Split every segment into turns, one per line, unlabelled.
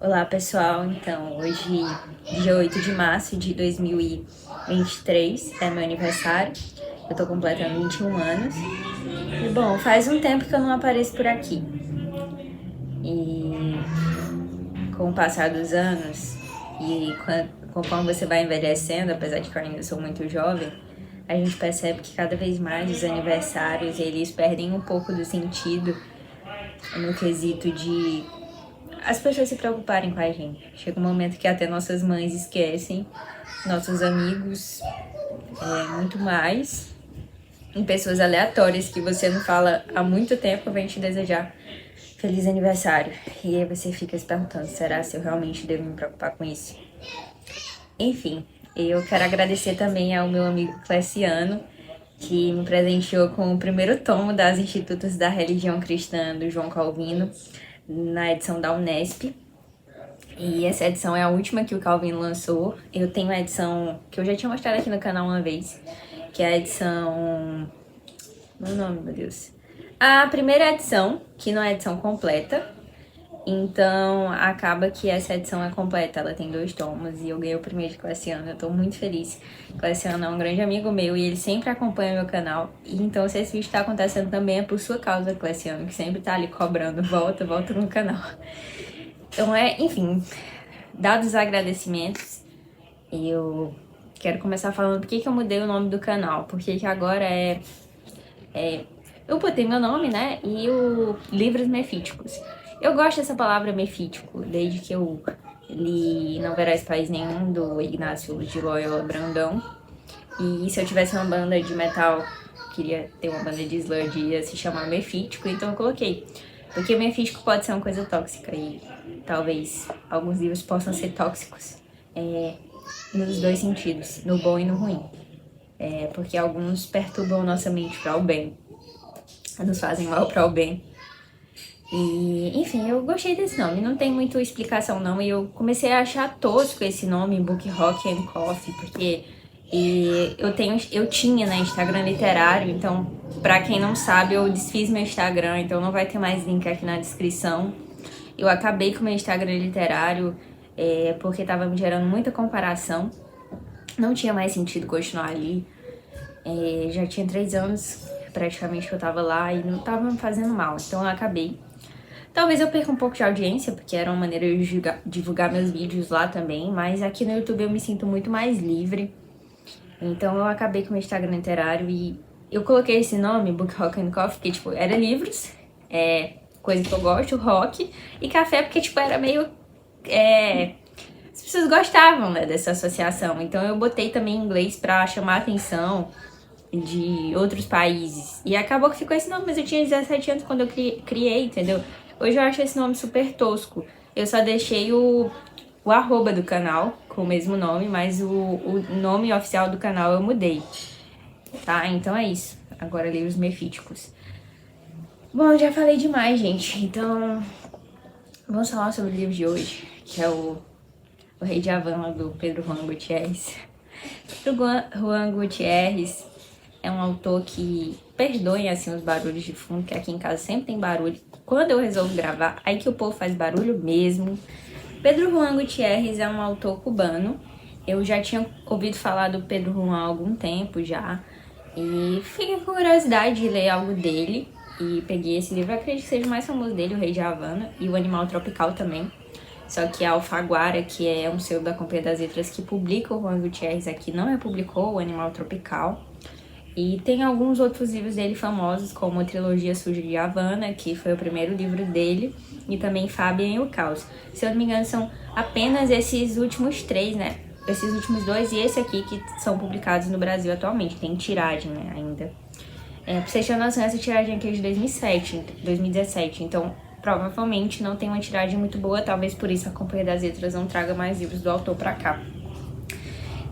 Olá pessoal, então hoje, dia 8 de março de 2023, é meu aniversário, eu tô completando 21 anos. E bom, faz um tempo que eu não apareço por aqui. E com o passar dos anos e conforme você vai envelhecendo, apesar de que eu ainda sou muito jovem, a gente percebe que cada vez mais os aniversários eles perdem um pouco do sentido no quesito de as pessoas se preocuparem com a gente. Chega um momento que até nossas mães esquecem, nossos amigos, muito mais. Em pessoas aleatórias que você não fala há muito tempo, vem te desejar feliz aniversário. E aí você fica se perguntando, será se eu realmente devo me preocupar com isso? Enfim, eu quero agradecer também ao meu amigo Cleciano, que me presenteou com o primeiro tomo das Institutos da Religião Cristã do João Calvino, na edição da Unesp. E essa edição é a última que o Calvino lançou. Eu tenho a edição que eu já tinha mostrado aqui no canal uma vez, que é a edição... Meu nome, meu Deus. A primeira edição, que não é a edição completa. Então, acaba que essa edição é completa. Ela tem 2 tomos e eu ganhei o primeiro de Cleciano. Eu tô muito feliz. Cleciano é um grande amigo meu e ele sempre acompanha meu canal. E então, se esse vídeo tá acontecendo também é por sua causa, Cleciano, que sempre tá ali cobrando. Volta no canal. Então, enfim, dados os agradecimentos, eu quero começar falando por que eu mudei o nome do canal. Porque que agora eu botei meu nome, né? E o Livros Mefíticos. Eu gosto dessa palavra mefítico, desde que eu li Não Verás País Nenhum, do Ignácio de Loyola Brandão. E se eu tivesse uma banda de metal, queria ter uma banda de sludge, ia se chamar Mefítico, então eu coloquei. Porque mefítico pode ser uma coisa tóxica e talvez alguns livros possam ser tóxicos nos 2 sentidos, no bom e no ruim. Porque alguns perturbam nossa mente para o bem, nos fazem mal para o bem. E, enfim, eu gostei desse nome, não tem muita explicação não, e eu comecei a achar tosco esse nome, Book Rock and Coffee, porque eu tinha, né, Instagram literário, então, pra quem não sabe, eu desfiz meu Instagram, então não vai ter mais link aqui na descrição. Eu acabei com meu Instagram literário, porque tava me gerando muita comparação, não tinha mais sentido continuar ali. Já tinha 3 anos, praticamente, que eu tava lá e não tava me fazendo mal, então eu acabei. Talvez eu perca um pouco de audiência, porque era uma maneira de divulgar meus vídeos lá também, mas aqui no YouTube eu me sinto muito mais livre. Então eu acabei com o meu Instagram literário e eu coloquei esse nome, Book Rock and Coffee, porque, tipo, era livros, coisa que eu gosto, rock, e café, porque, tipo, era meio... as pessoas gostavam, né, dessa associação. Então eu botei também em inglês pra chamar a atenção de outros países. E acabou que ficou esse nome, mas eu tinha 17 anos quando eu criei, entendeu? Hoje eu acho esse nome super tosco. Eu só deixei o arroba do canal com o mesmo nome, mas o nome oficial do canal eu mudei. Tá? Então é isso. Agora livros mefíticos. Bom, eu já falei demais, gente. Então, vamos falar sobre o livro de hoje, que é o Rei de Havana, do Pedro Juan Gutierrez. Pedro Juan Gutierrez é um autor que, perdoem assim os barulhos de fundo, que aqui em casa sempre tem barulho. Quando eu resolvo gravar, aí que o povo faz barulho mesmo. Pedro Juan Gutierrez é um autor cubano. Eu já tinha ouvido falar do Pedro Juan há algum tempo já. E fiquei com curiosidade de ler algo dele. E peguei esse livro, eu acredito que seja o mais famoso dele, O Rei de Havana, e O Animal Tropical também. Só que a Alfaguara, que é um selo da Companhia das Letras que publica o Juan Gutierrez aqui, não publicou O Animal Tropical. E tem alguns outros livros dele famosos, como a trilogia Suja de Havana, que foi o primeiro livro dele, e também Fabian e o Caos. Se eu não me engano, são apenas esses últimos 3, né? Esses últimos 2 e esse aqui que são publicados no Brasil atualmente. Tem tiragem, né, ainda. Pra vocês terem noção, essa tiragem aqui é de 2017, então provavelmente não tem uma tiragem muito boa, talvez por isso a Companhia das Letras não traga mais livros do autor pra cá.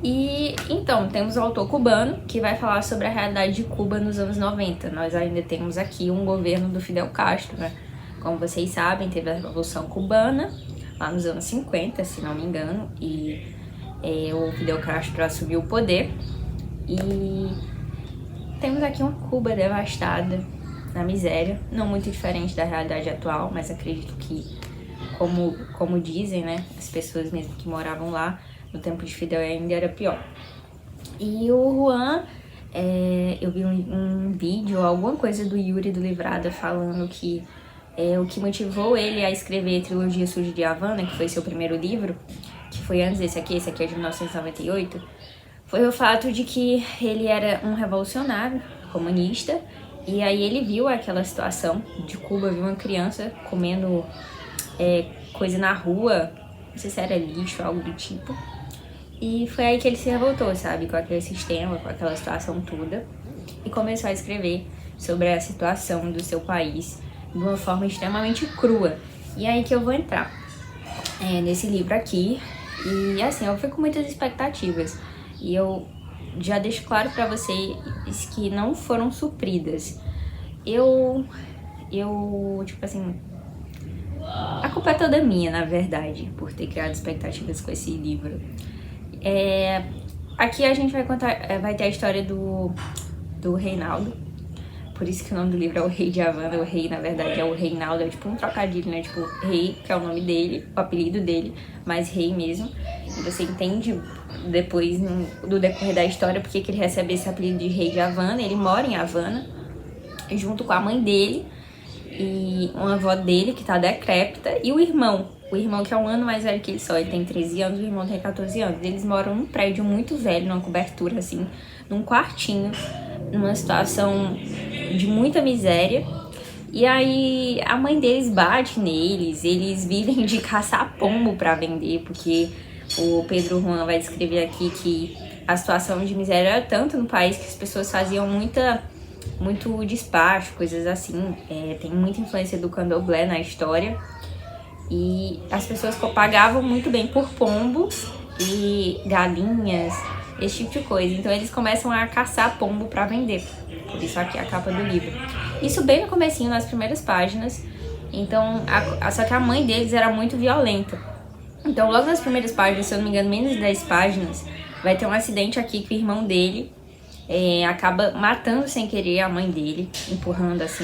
E então, temos o autor cubano que vai falar sobre a realidade de Cuba nos anos 90. Nós ainda temos aqui um governo do Fidel Castro, né? Como vocês sabem, teve a Revolução Cubana lá nos anos 50, se não me engano, e o Fidel Castro assumiu o poder. E temos aqui uma Cuba devastada, na miséria, não muito diferente da realidade atual, mas acredito que como dizem, né? As pessoas mesmo que moravam lá no tempo de Fidel ainda era pior. E o Juan, eu vi um vídeo, alguma coisa do Yuri do Livrada falando que o que motivou ele a escrever a trilogia Suja de Havana, que foi seu primeiro livro, que foi antes esse aqui é de 1998, foi o fato de que ele era um revolucionário comunista, e aí ele viu aquela situação de Cuba, viu uma criança comendo coisa na rua, não sei se era lixo, algo do tipo, e foi aí que ele se revoltou, sabe, com aquele sistema, com aquela situação toda, e começou a escrever sobre a situação do seu país de uma forma extremamente crua. E aí que eu vou entrar nesse livro aqui, e assim, eu fui com muitas expectativas, e eu já deixo claro pra vocês que não foram supridas. Eu tipo assim, a culpa é toda minha, na verdade, por ter criado expectativas com esse livro. Aqui a gente vai contar, vai ter a história do Reinaldo. Por isso que o nome do livro é O Rei de Havana. O rei, na verdade, é o Reinaldo. É tipo um trocadilho, né? Tipo, rei, que é o nome dele, o apelido dele, mas rei mesmo. E você entende depois, do decorrer da história, porque que ele recebe esse apelido de Rei de Havana. Ele mora em Havana, junto com a mãe dele e uma avó dele, que tá decrépita, e o irmão que é um ano mais velho que ele só. Ele tem 13 anos, o irmão tem 14 anos. Eles moram num prédio muito velho, numa cobertura, assim, num quartinho, numa situação de muita miséria. E aí a mãe deles bate neles, eles vivem de caçar pombo pra vender, porque o Pedro Juan vai descrever aqui que a situação de miséria era tanto no país que as pessoas faziam muito despacho, coisas assim. Tem muita influência do candomblé na história. E as pessoas pagavam muito bem por pombos e galinhas, esse tipo de coisa. Então eles começam a caçar pombo pra vender. Por isso aqui é a capa do livro. Isso bem no comecinho, nas primeiras páginas. Então, só que a mãe deles era muito violenta. Então logo nas primeiras páginas, se eu não me engano, menos de 10 páginas, vai ter um acidente aqui que o irmão dele acaba matando sem querer a mãe dele, empurrando assim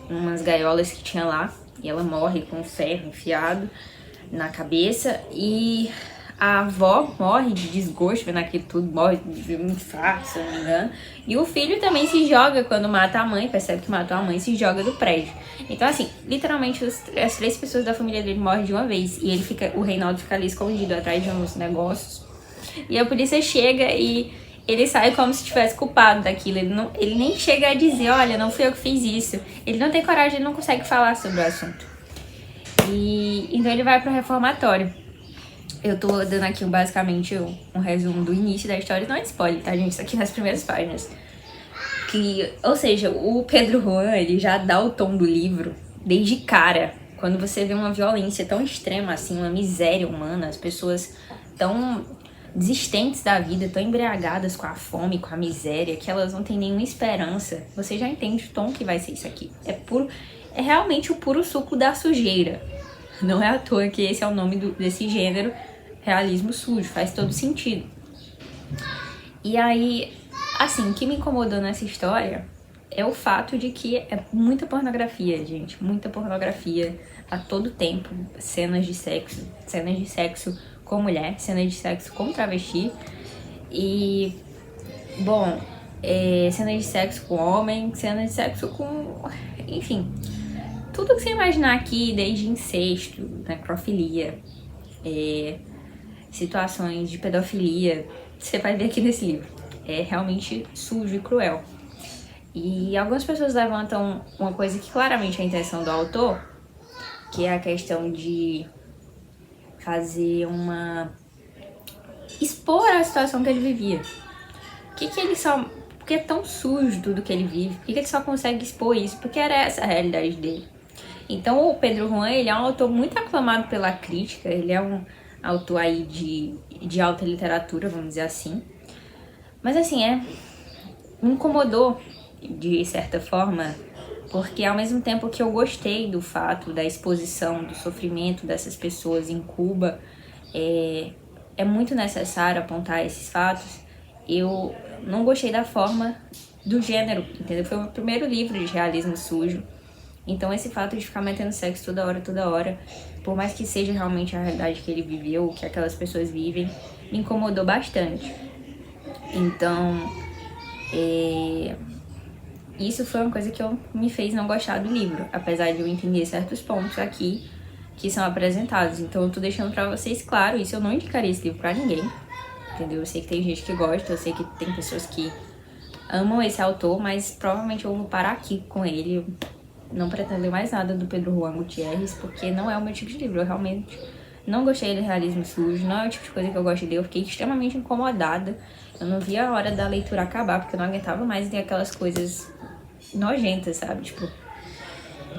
umas gaiolas que tinha lá. E ela morre com um ferro enfiado na cabeça. E a avó morre de desgosto vendo aquilo tudo, morre de um infarto, se não me engano. E o filho também se joga quando mata a mãe, percebe que matou a mãe, se joga do prédio. Então assim, literalmente as 3 pessoas da família dele morrem de uma vez. E o Reinaldo fica ali escondido atrás de uns negócios. E a polícia chega e ele sai como se tivesse culpado daquilo. Ele nem chega a dizer, olha, não fui eu que fiz isso. Ele não tem coragem, ele não consegue falar sobre o assunto. E então ele vai pro reformatório. Eu tô dando aqui basicamente um resumo do início da história. Não é spoiler, tá, gente? Isso aqui nas primeiras páginas. Ou seja, o Pedro Juan, ele já dá o tom do livro desde cara. Quando você vê uma violência tão extrema assim, uma miséria humana, as pessoas tão desistentes da vida, tão embriagadas com a fome, com a miséria, que elas não têm nenhuma esperança, você já entende o tom que vai ser isso aqui. É realmente o puro suco da sujeira. Não é à toa que esse é o nome desse gênero, realismo sujo, faz todo sentido. E aí, assim, o que me incomodou nessa história é o fato de que é muita pornografia, gente, muita pornografia a todo tempo, cenas de sexo com mulher, cenas de sexo com travesti e, bom, cenas de sexo com homem, cenas de sexo com, enfim, tudo que você imaginar aqui, desde incesto, necrofilia, situações de pedofilia, você vai ver aqui nesse livro. É realmente sujo e cruel. E algumas pessoas levantam uma coisa que claramente é a intenção do autor, que é a questão de fazer expor a situação que ele vivia. Porque é tão sujo tudo que ele vive? Por que ele só consegue expor isso? Porque era essa a realidade dele. Então o Pedro Juan, ele é um autor muito aclamado pela crítica, ele é um autor aí de alta literatura, vamos dizer assim. Mas assim, me incomodou de certa forma, porque ao mesmo tempo que eu gostei do fato da exposição do sofrimento dessas pessoas em Cuba, é muito necessário apontar esses fatos, eu não gostei da forma do gênero, entendeu? Foi o meu primeiro livro de realismo sujo, Então esse fato de ficar metendo sexo toda hora, por mais que seja realmente a realidade que ele viveu, que aquelas pessoas vivem, me incomodou bastante. Então, isso foi uma coisa que me fez não gostar do livro, apesar de eu entender certos pontos aqui que são apresentados. Então eu tô deixando pra vocês claro, isso eu não indicaria esse livro pra ninguém, entendeu? Eu sei que tem gente que gosta, eu sei que tem pessoas que amam esse autor, mas provavelmente eu vou parar aqui com ele. Eu não pretendo ler mais nada do Pedro Juan Gutierrez, porque não é o meu tipo de livro. Eu realmente não gostei do realismo sujo, não é o tipo de coisa que eu gosto de ler. Eu fiquei extremamente incomodada. Eu não via a hora da leitura acabar, porque eu não aguentava mais ter aquelas coisas nojentas, sabe? Tipo,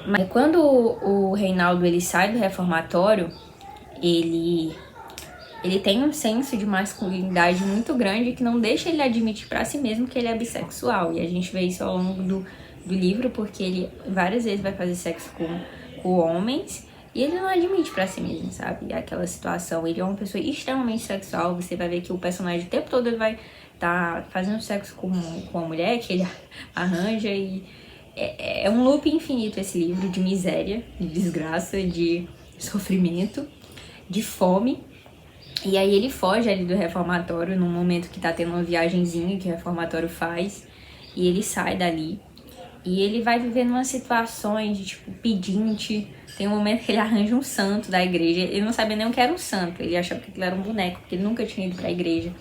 mas quando o Reinaldo ele sai do reformatório, ele tem um senso de masculinidade muito grande que não deixa ele admitir pra si mesmo que ele é bissexual. E a gente vê isso ao longo do livro, porque ele várias vezes vai fazer sexo com homens e ele não admite pra si mesmo, sabe? Aquela situação. Ele é uma pessoa extremamente sexual. Você vai ver que o personagem o tempo todo ele vai tá fazendo sexo com uma mulher que ele arranja e é um loop infinito esse livro de miséria, de desgraça, de sofrimento, de fome. E aí ele foge ali do reformatório num momento que tá tendo uma viagenzinha que o reformatório faz. E ele sai dali. E ele vai vivendo umas situações de tipo pedinte. Tem um momento que ele arranja um santo da igreja. Ele não sabia nem o que era um santo. Ele achava que aquilo era um boneco, porque ele nunca tinha ido pra igreja.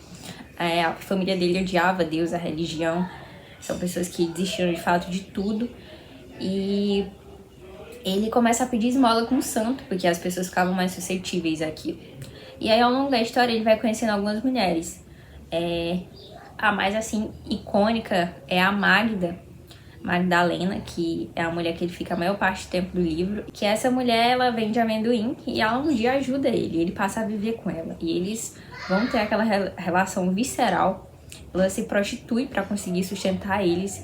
A família dele odiava Deus, a religião. São pessoas que desistiram de fato de tudo. E ele começa a pedir esmola com o santo, porque as pessoas ficavam mais suscetíveis àquilo. E aí, ao longo da história, ele vai conhecendo algumas mulheres. A mais, assim, icônica é a Magdalena, que é a mulher que ele fica a maior parte do tempo do livro. Que essa mulher, ela vende amendoim e ela um dia ajuda ele. Ele passa a viver com ela. E eles vão ter aquela relação visceral. Ela se prostitui para conseguir sustentar eles.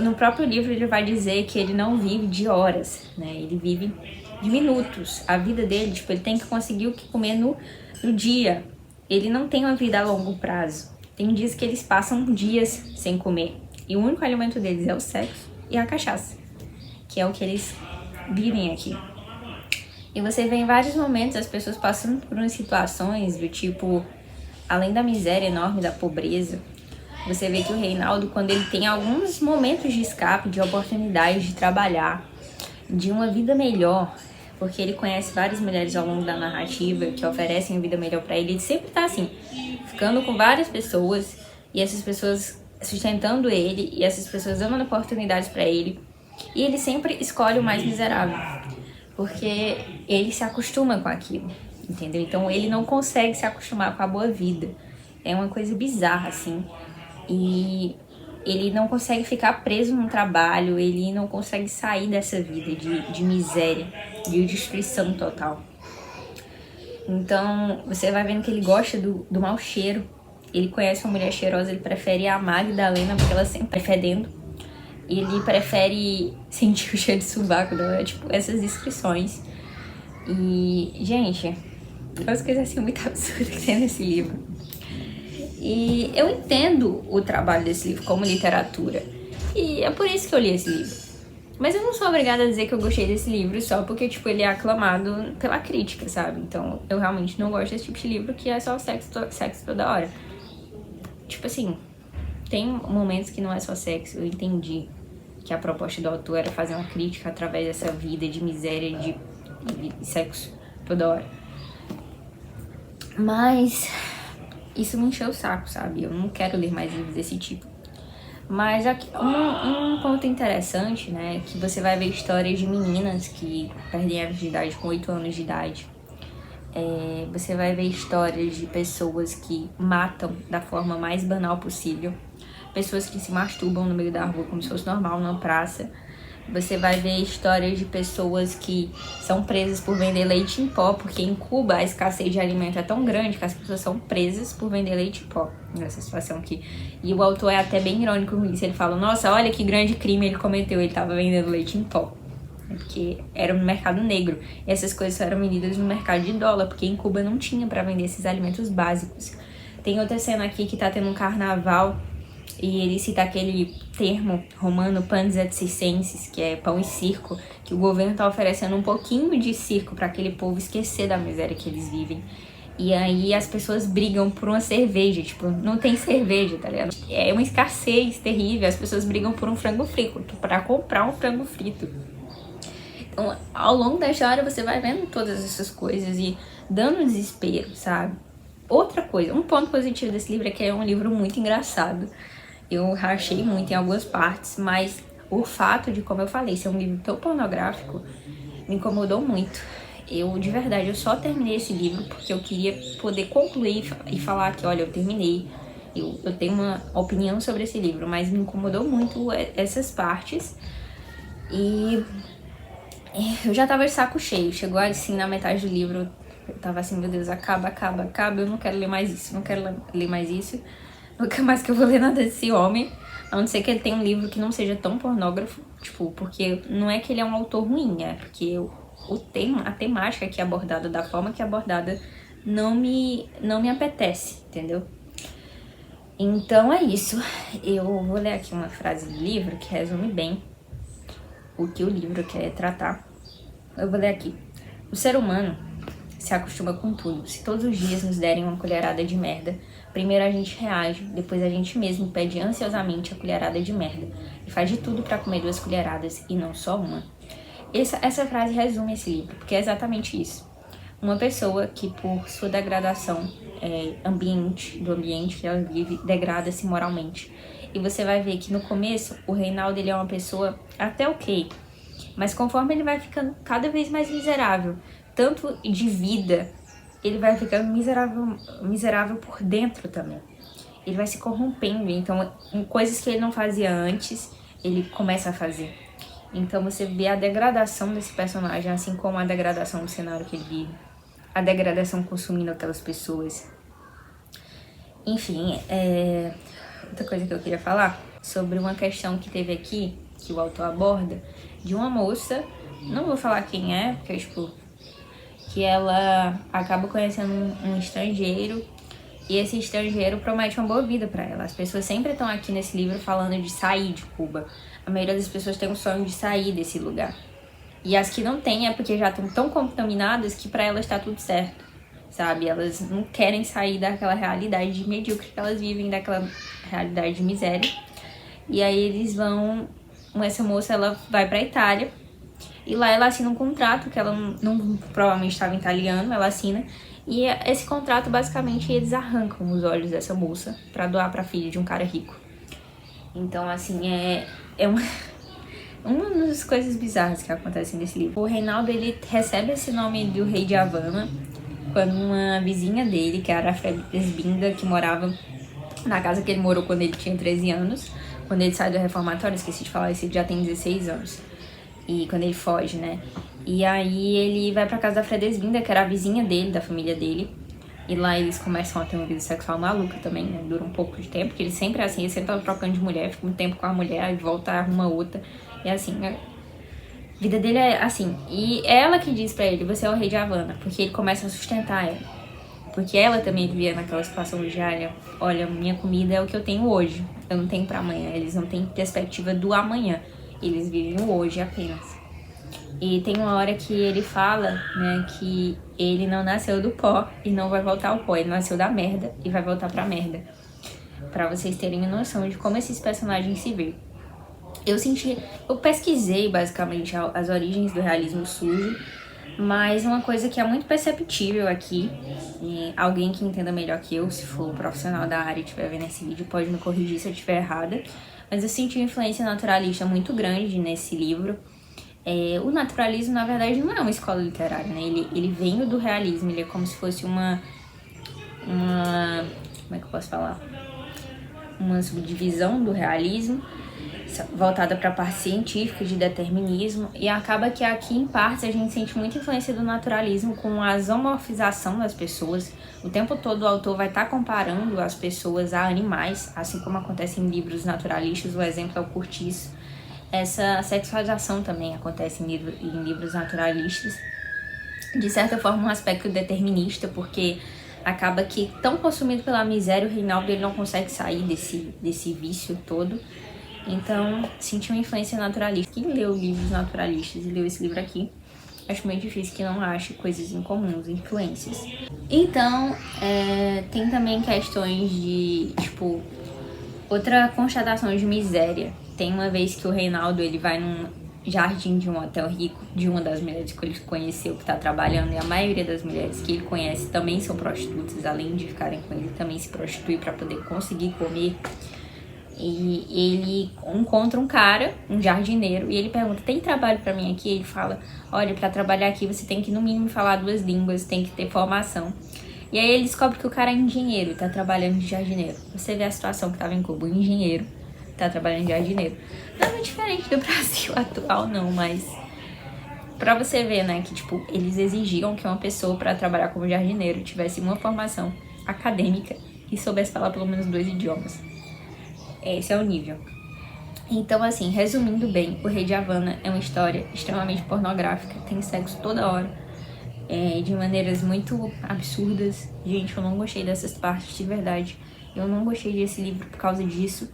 No próprio livro ele vai dizer que ele não vive de horas, né? Ele vive de minutos. A vida dele, tipo, ele tem que conseguir o que comer no dia. Ele não tem uma vida a longo prazo. Tem dias que eles passam dias sem comer. E o único alimento deles é o sexo e a cachaça, que é o que eles vivem aqui. E você vê em vários momentos as pessoas passando por umas situações do tipo, além da miséria enorme, da pobreza, você vê que o Reinaldo, quando ele tem alguns momentos de escape, de oportunidade de trabalhar, de uma vida melhor, porque ele conhece várias mulheres ao longo da narrativa que oferecem uma vida melhor pra ele, ele sempre tá assim, ficando com várias pessoas, e essas pessoas sustentando ele, e essas pessoas dando oportunidades pra ele, e ele sempre escolhe o mais miserável, porque ele se acostuma com aquilo, entendeu? Então ele não consegue se acostumar com a boa vida. É uma coisa bizarra, assim. E ele não consegue ficar preso num trabalho, ele não consegue sair dessa vida de miséria, de destruição total. Então, você vai vendo que ele gosta do mau cheiro. Ele conhece uma mulher cheirosa, ele prefere a Magdalena, porque ela sempre tá fedendo. Ele prefere sentir o cheiro de sovaco dela, tipo, essas descrições. E, gente, umas coisas assim muito absurdas que tem nesse livro. E eu entendo o trabalho desse livro como literatura. E é por isso que eu li esse livro. Mas eu não sou obrigada a dizer que eu gostei desse livro só porque, tipo, ele é aclamado pela crítica, sabe? Então, eu realmente não gosto desse tipo de livro que é só sexo toda hora. Tipo assim, tem momentos que não é só sexo. Eu entendi que a proposta do autor era fazer uma crítica através dessa vida de miséria e de sexo toda hora. Mas isso me encheu o saco, sabe? Eu não quero ler mais livros desse tipo. Mas aqui, um ponto interessante, né? Que você vai ver histórias de meninas que perdem a virgindade com 8 anos de idade. Você vai ver histórias de pessoas que matam da forma mais banal possível. Pessoas que se masturbam no meio da rua como se fosse normal, numa praça. Você vai ver histórias de pessoas que são presas por vender leite em pó, porque em Cuba a escassez de alimento é tão grande que as pessoas são presas por vender leite em pó. Nessa situação aqui. E o autor é até bem irônico com isso. Ele fala, nossa, olha que grande crime ele cometeu, ele estava vendendo leite em pó. Porque era no mercado negro. E essas coisas só eram vendidas no mercado de dólar, porque em Cuba não tinha para vender esses alimentos básicos. Tem outra cena aqui que tá tendo um carnaval E ele cita aquele termo romano panis et circenses, que é pão e circo, que o governo tá oferecendo um pouquinho de circo para aquele povo esquecer da miséria que eles vivem. E aí as pessoas brigam por uma cerveja, tipo, não tem cerveja, tá ligado? É uma escassez terrível, as pessoas brigam por um frango frito, pra comprar um frango frito. Então, ao longo da história você vai vendo todas essas coisas e dando desespero, sabe? Outra coisa, um ponto positivo desse livro é que é um livro muito engraçado. Eu rachei muito em algumas partes, mas o fato de, como eu falei, ser um livro tão pornográfico me incomodou muito. Eu, de verdade, eu só terminei esse livro porque eu queria poder concluir e falar que, olha, eu terminei. Eu tenho uma opinião sobre esse livro, mas me incomodou muito essas partes. E eu já tava de saco cheio. Chegou assim na metade do livro, eu tava assim, meu Deus, acaba, eu não quero ler mais isso, não quero ler mais isso. Nunca mais que eu vou ler nada desse homem. A não ser que ele tenha um livro que não seja tão pornógrafo, tipo, porque não é que ele é um autor ruim, é porque o tema, a temática que é abordada, da forma que é abordada, não me apetece, entendeu? Então é isso. Eu vou ler aqui uma frase do livro que resume bem o que o livro quer tratar. Eu vou ler aqui. O ser humano se acostuma com tudo. Se todos os dias nos derem uma colherada de merda, primeiro a gente reage, depois a gente mesmo pede ansiosamente a colherada de merda e faz de tudo pra comer 2 colheradas e não só uma. Essa frase resume esse livro, porque é exatamente isso. Uma pessoa que, por sua degradação do ambiente que ela vive, degrada-se moralmente. E você vai ver que no começo, o Reinaldo ele é uma pessoa até ok, mas conforme ele vai ficando cada vez mais miserável, tanto de vida, ele vai ficando miserável por dentro também. Ele vai se corrompendo, então coisas que ele não fazia antes, ele começa a fazer. Então você vê a degradação desse personagem, assim como a degradação do cenário que ele vive, a degradação consumindo aquelas pessoas. Enfim, outra coisa que eu queria falar sobre uma questão que teve aqui, que o autor aborda, de uma moça, não vou falar quem é, porque tipo, que ela acaba conhecendo um estrangeiro e esse estrangeiro promete uma boa vida pra ela. As pessoas sempre estão aqui nesse livro falando de sair de Cuba. A maioria das pessoas tem um sonho de sair desse lugar. E as que não têm é porque já estão tão contaminadas que pra elas tá tudo certo, sabe? Elas não querem sair daquela realidade de medíocre que elas vivem, daquela realidade de miséria. E aí eles vão... Essa moça, ela vai pra Itália e lá ela assina um contrato que ela não provavelmente estava em italiano, ela assina. E esse contrato, basicamente, eles arrancam os olhos dessa moça pra doar pra filha de um cara rico. Então, assim, é uma das coisas bizarras que acontecem nesse livro. O Reinaldo, ele recebe esse nome do rei de Havana quando uma vizinha dele, que era a Fredesbinda, que morava na casa que ele morou quando ele tinha 13 anos. Quando ele sai do reformatório, esqueci de falar, esse já tem 16 anos. E quando ele foge, né? E aí ele vai pra casa da Fredesbinda, que era a vizinha dele, da família dele. E lá eles começam a ter uma vida sexual maluca também, né? Dura um pouco de tempo, porque ele sempre é assim, ele sempre tá trocando de mulher, fica um tempo com a mulher, aí volta, arruma outra. E assim, a vida dele é assim. E é ela que diz pra ele, você é o rei de Havana, porque ele começa a sustentar ela. Porque ela também vivia naquela situação diária. Olha, minha comida é o que eu tenho hoje, eu não tenho pra amanhã. Eles não têm perspectiva do amanhã, eles vivem o hoje apenas. E tem uma hora que ele fala, né, que ele não nasceu do pó e não vai voltar ao pó. Ele nasceu da merda e vai voltar pra merda. Pra vocês terem noção de como esses personagens se veem. Eu pesquisei basicamente as origens do realismo sujo, mas uma coisa que é muito perceptível aqui, e alguém que entenda melhor que eu, se for profissional da área e estiver vendo esse vídeo, pode me corrigir se eu estiver errada, mas eu senti uma influência naturalista muito grande nesse livro. O naturalismo, na verdade, não é uma escola literária, né? Ele vem do realismo, ele é como se fosse uma... Como é que eu posso falar? Uma subdivisão do realismo, voltada para a parte científica, de determinismo, e acaba que aqui, em partes, a gente sente muita influência do naturalismo com a zoomorfização das pessoas. O tempo todo o autor vai estar comparando as pessoas a animais, assim como acontece em livros naturalistas, o exemplo é o Curtiço. Essa sexualização também acontece em livros naturalistas. De certa forma, um aspecto determinista, porque acaba que, tão consumido pela miséria, o Reinaldo ele não consegue sair desse vício todo. Então, senti uma influência naturalista. Quem leu livros naturalistas e leu esse livro aqui, acho muito difícil que não ache coisas incomuns, influências. Então, tem também questões de, tipo, outra constatação de miséria. Tem uma vez que o Reinaldo, ele vai num jardim de um hotel rico, de uma das mulheres que ele conheceu que tá trabalhando, e a maioria das mulheres que ele conhece também são prostitutas, além de ficarem com ele, também se prostituem para poder conseguir comer. E ele encontra um cara, um jardineiro, e ele pergunta: tem trabalho pra mim aqui? Ele fala: olha, pra trabalhar aqui você tem que no mínimo falar 2 línguas, tem que ter formação. E aí ele descobre que o cara é engenheiro e tá trabalhando de jardineiro. Você vê a situação que tava em Cuba, um engenheiro tá trabalhando de jardineiro. Não é muito diferente do Brasil atual não, mas pra você ver, né, que tipo, eles exigiam que uma pessoa pra trabalhar como jardineiro tivesse uma formação acadêmica e soubesse falar pelo menos 2 idiomas. Esse é o nível. Então, assim, resumindo bem, O Rei de Havana é uma história extremamente pornográfica, tem sexo toda hora, de maneiras muito absurdas. Gente, eu não gostei dessas partes, de verdade. Eu não gostei desse livro por causa disso.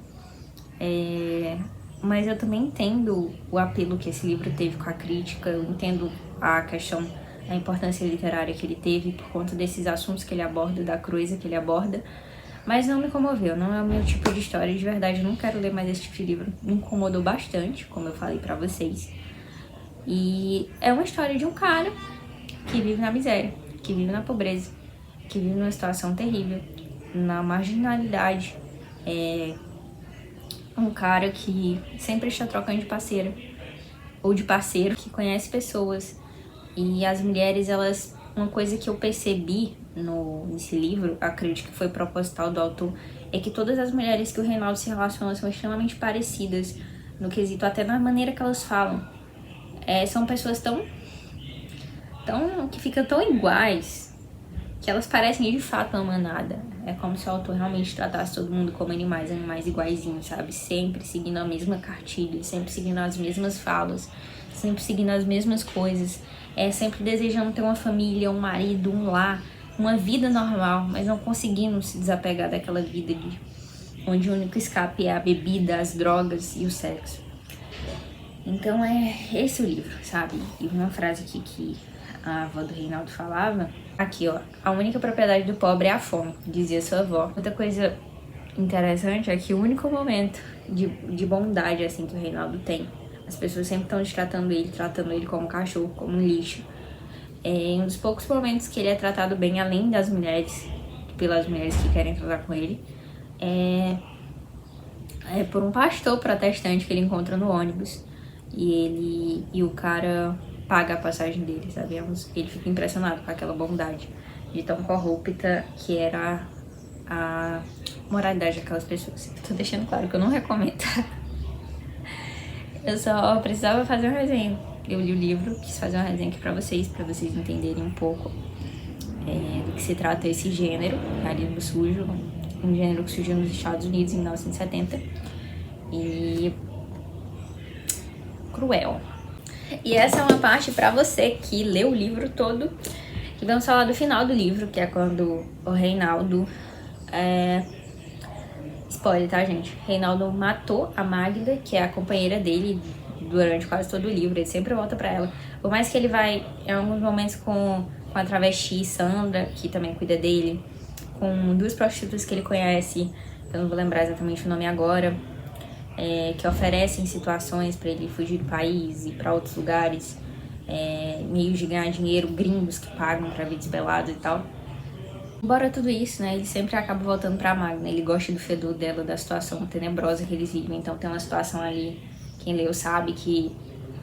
Mas eu também entendo o apelo que esse livro teve com a crítica, eu entendo a questão, a importância literária que ele teve por conta desses assuntos que ele aborda, da crueza que ele aborda. Mas não me comoveu, não é o meu tipo de história, de verdade, eu não quero ler mais esse tipo de livro. Me incomodou bastante, como eu falei pra vocês. E é uma história de um cara que vive na miséria, que vive na pobreza, que vive numa situação terrível, na marginalidade. É um cara que sempre está trocando de parceira, ou de parceiro, que conhece pessoas. E as mulheres, elas... Uma coisa que eu percebi nesse livro, acredito que foi proposital do autor, é que todas as mulheres que o Reinaldo se relaciona são extremamente parecidas, no quesito até na maneira que elas falam. São pessoas que ficam tão iguais, que elas parecem de fato uma manada. É como se o autor realmente tratasse todo mundo como animais iguaizinhos, sabe? Sempre seguindo a mesma cartilha, sempre seguindo as mesmas falas, sempre seguindo as mesmas coisas. Sempre desejando ter uma família, um marido, um lar, uma vida normal, mas não conseguindo se desapegar daquela vida onde o único escape é a bebida, as drogas e o sexo. Então é esse o livro, sabe? E uma frase aqui que a avó do Reinaldo falava, aqui ó: a única propriedade do pobre é a fome, dizia sua avó. Outra coisa interessante é que o único momento de bondade assim que o Reinaldo tem, as pessoas sempre estão tratando ele como um cachorro, como um lixo. Um dos poucos momentos que ele é tratado bem, além das mulheres, pelas mulheres que querem tratar com ele, é por um pastor protestante que ele encontra no ônibus. E o cara paga a passagem dele, sabe? Ele fica impressionado com aquela bondade de tão corrupta que era a moralidade daquelas pessoas. Tô deixando claro que eu não recomendo. Eu só precisava fazer uma resenha. Eu li o livro, quis fazer uma resenha aqui pra vocês entenderem um pouco do que se trata esse gênero, realismo sujo, um gênero que surgiu nos Estados Unidos em 1970. E cruel. E essa é uma parte pra você que leu o livro todo. E vamos falar do final do livro, que é quando o Reinaldo... Spoiler, tá, gente? Reinaldo matou a Magda, que é a companheira dele, durante quase todo o livro. Ele sempre volta pra ela. Por mais que ele vai, em alguns momentos, com a travesti Sandra, que também cuida dele, com 2 prostitutas que ele conhece, eu não vou lembrar exatamente o nome agora, que oferecem situações pra ele fugir do país e pra outros lugares, meios de ganhar dinheiro, gringos que pagam pra ver desbelado e tal. Embora tudo isso, né, ele sempre acaba voltando pra Magda. Ele gosta do fedor dela, da situação tenebrosa que eles vivem. Então tem uma situação ali, quem leu sabe, que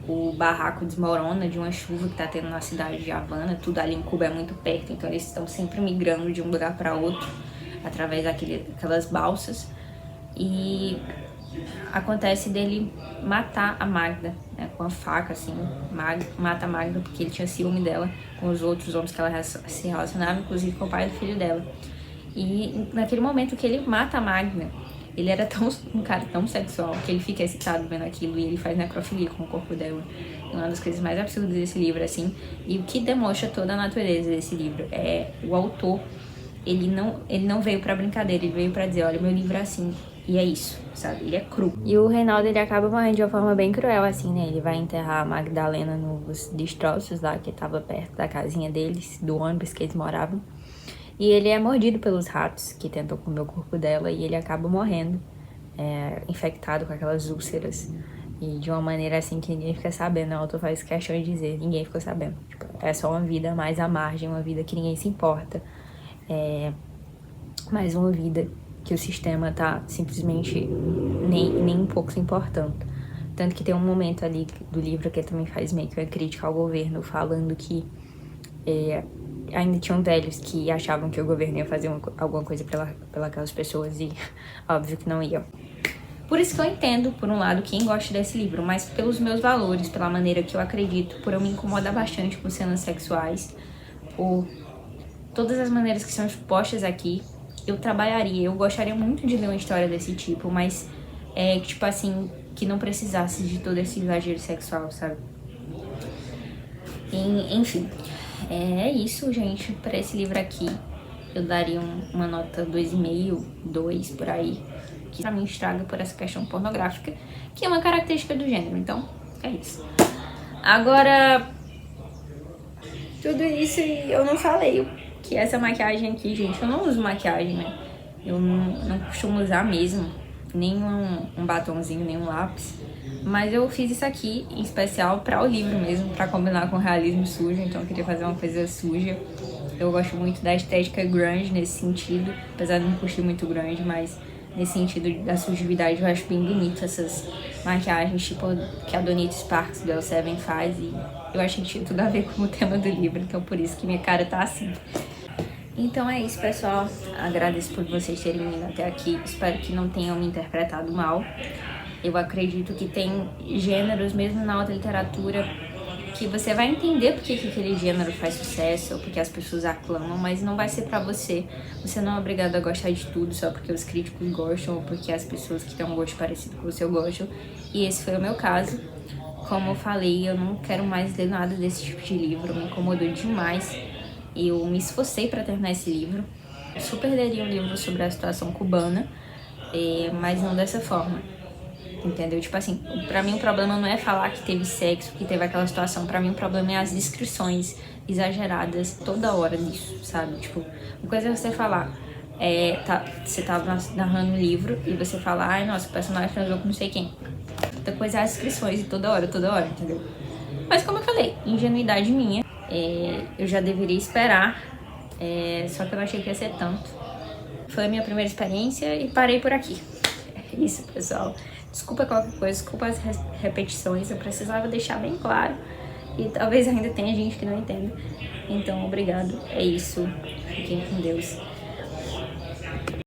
o barraco desmorona de uma chuva que tá tendo na cidade de Havana. Tudo ali em Cuba é muito perto, então eles estão sempre migrando de um lugar pra outro através daquelas balsas. E acontece dele matar a Magda, né, com a faca, assim. Mata a Magda porque ele tinha ciúme dela com os outros homens que ela se relacionava, inclusive com o pai do filho dela. E naquele momento que ele mata a Magda, ele era um cara tão sexual que ele fica excitado vendo aquilo e ele faz necrofilia com o corpo dela. Uma das coisas mais absurdas desse livro, assim, e o que demonstra toda a natureza desse livro é o autor. ele não veio pra brincadeira, ele veio pra dizer, olha, meu livro é assim, e é isso, sabe? Ele é cru. E o Reinaldo, ele acaba morrendo de uma forma bem cruel, assim, né? Ele vai enterrar a Magdalena nos destroços lá, que tava perto da casinha deles, do ônibus que eles moravam. E ele é mordido pelos ratos que tentam comer o corpo dela, e ele acaba morrendo, infectado com aquelas úlceras. E de uma maneira assim que ninguém fica sabendo, o autor faz questão de dizer, ninguém ficou sabendo. Tipo, é só uma vida mais à margem, uma vida que ninguém se importa. Mais uma vida que o sistema tá simplesmente nem um pouco se importando. Tanto que tem um momento ali do livro que ele também faz meio que uma crítica ao governo, falando que ainda tinham velhos que achavam que o governo ia fazer alguma coisa pela aquelas pessoas e óbvio que não iam. Por isso que eu entendo, por um lado, quem gosta desse livro, mas pelos meus valores, pela maneira que eu acredito, por eu me incomodar bastante com cenas sexuais, por todas as maneiras que são expostas aqui, eu gostaria muito de ler uma história desse tipo, mas tipo assim, que não precisasse de todo esse exagero sexual, sabe? Enfim, é isso, gente, pra esse livro aqui. Eu daria uma nota 2,5, 2 por aí, que pra mim estraga por essa questão pornográfica, que é uma característica do gênero, então é isso. Agora, tudo isso eu não falei que essa maquiagem aqui, gente, eu não uso maquiagem, né? Eu não costumo usar mesmo, nem um batonzinho, nem um lápis. Mas eu fiz isso aqui em especial para o livro mesmo, para combinar com o realismo sujo, então eu queria fazer uma coisa suja. Eu gosto muito da estética grunge nesse sentido, apesar de não curtir muito grunge, mas nesse sentido da sujidade eu acho bem bonito essas maquiagens, tipo que a Donita Sparks do L7 faz, e eu acho que tinha tudo a ver com o tema do livro, então por isso que minha cara tá assim. Então é isso, pessoal. Agradeço por vocês terem vindo até aqui. Espero que não tenham me interpretado mal. Eu acredito que tem gêneros, mesmo na alta literatura, que você vai entender porque que aquele gênero faz sucesso, ou porque as pessoas aclamam, mas não vai ser pra você. Você não é obrigado a gostar de tudo só porque os críticos gostam, ou porque as pessoas que têm um gosto parecido com o seu gostam. E esse foi o meu caso. Como eu falei, eu não quero mais ler nada desse tipo de livro, me incomodou demais. Eu me esforcei para terminar esse livro. Eu super leria um livro sobre a situação cubana, mas não dessa forma. Entendeu? Tipo assim, pra mim o problema não é falar que teve sexo, que teve aquela situação. Pra mim o problema é as descrições exageradas toda hora disso, sabe? Tipo, uma coisa é você falar, você tá narrando um livro e você fala, ai, nossa, o personagem transou com não sei quem. Outra coisa é as descrições de toda hora, entendeu? Mas como eu falei, ingenuidade minha, eu já deveria esperar, só que eu não achei que ia ser tanto. Foi a minha primeira experiência e parei por aqui. É isso, pessoal. Desculpa qualquer coisa, desculpa as repetições, eu precisava deixar bem claro. E talvez ainda tenha gente que não entenda. Então, obrigado. É isso. Fiquem com Deus.